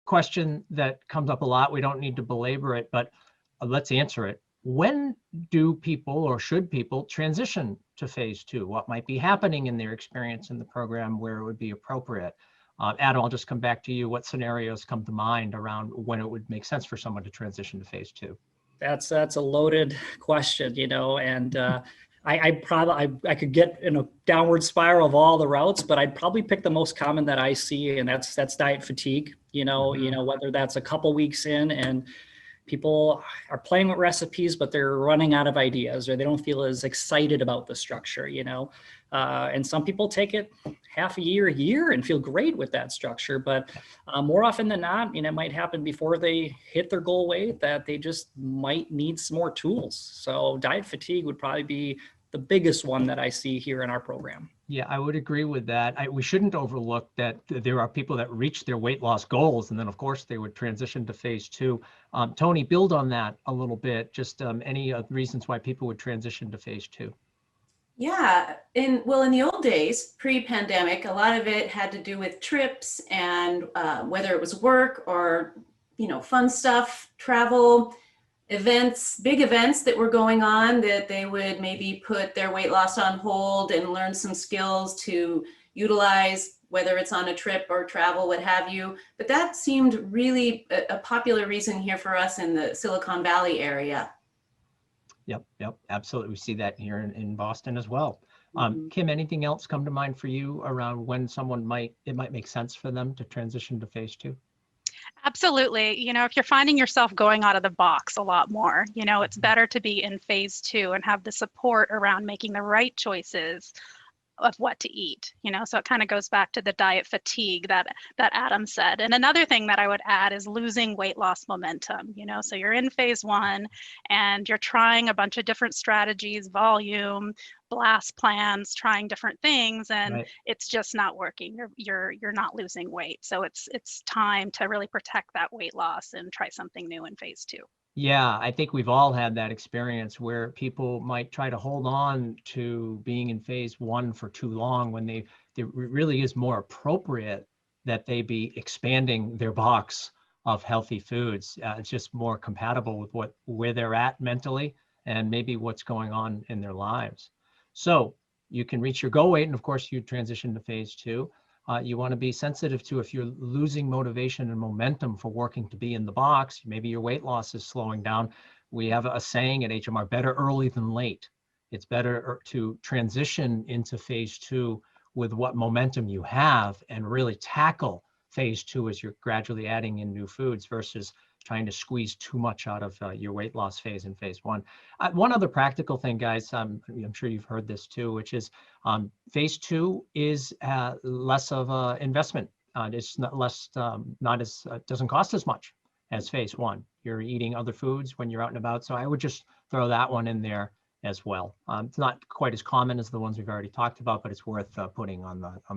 question that comes up a lot. We don't need to belabor it, but let's answer it. When do people, or should people, transition to phase 2? What might be happening in their experience in the program where it would be appropriate? Adam, I'll just come back to you. What scenarios come to mind around when it would make sense for someone to transition to phase 2? That's a loaded question, and I could get in a downward spiral of all the routes, but I'd probably pick the most common that I see, and that's diet fatigue. Whether that's a couple weeks in and people are playing with recipes, but they're running out of ideas, or they don't feel as excited about the structure, and some people take it half a year and feel great with that structure. But more often than not, it might happen before they hit their goal weight that they just might need some more tools. So diet fatigue would probably be the biggest one that I see here in our program. Yeah, I would agree with that. We shouldn't overlook that there are people that reach their weight loss goals, and then of course they would transition to phase 2. Tony, build on that a little bit. Just any reasons why people would transition to phase 2? Yeah, in the old days, pre-pandemic, a lot of it had to do with trips and whether it was work or fun stuff, travel, events, big events that were going on, that they would maybe put their weight loss on hold and learn some skills to utilize, whether it's on a trip or travel, what have you. But that seemed really a popular reason here for us in the Silicon Valley area. Yep, absolutely. We see that here in Boston as well. Mm-hmm. Kim, anything else come to mind for you around when it might make sense for them to transition to phase 2? Absolutely. If you're finding yourself going out of the box a lot more, it's better to be in phase 2 and have the support around making the right choices of what to eat, so it kind of goes back to the diet fatigue that Adam said. And another thing that I would add is losing weight loss momentum, so you're in phase 1 and you're trying a bunch of different strategies, volume, blast plans, trying different things, and right. It's just not working. You're not losing weight. So it's time to really protect that weight loss and try something new in phase 2. Yeah, I think we've all had that experience where people might try to hold on to being in phase 1 for too long when it really is more appropriate that they be expanding their box of healthy foods. It's just more compatible with where they're at mentally and maybe what's going on in their lives. So you can reach your goal weight, and of course you transition to phase 2. You want to be sensitive to if you're losing motivation and momentum for working to be in the box, maybe your weight loss is slowing down. We have a saying at HMR, better early than late. It's better to transition into phase 2 with what momentum you have and really tackle phase 2 as you're gradually adding in new foods versus trying to squeeze too much out of your weight loss phase in phase 1. One other practical thing, guys, I'm sure you've heard this too, which is phase 2 is less of an investment. It's doesn't cost as much as phase 1. You're eating other foods when you're out and about, so I would just throw that one in there as well. It's not quite as common as the ones we've already talked about, but it's worth putting on the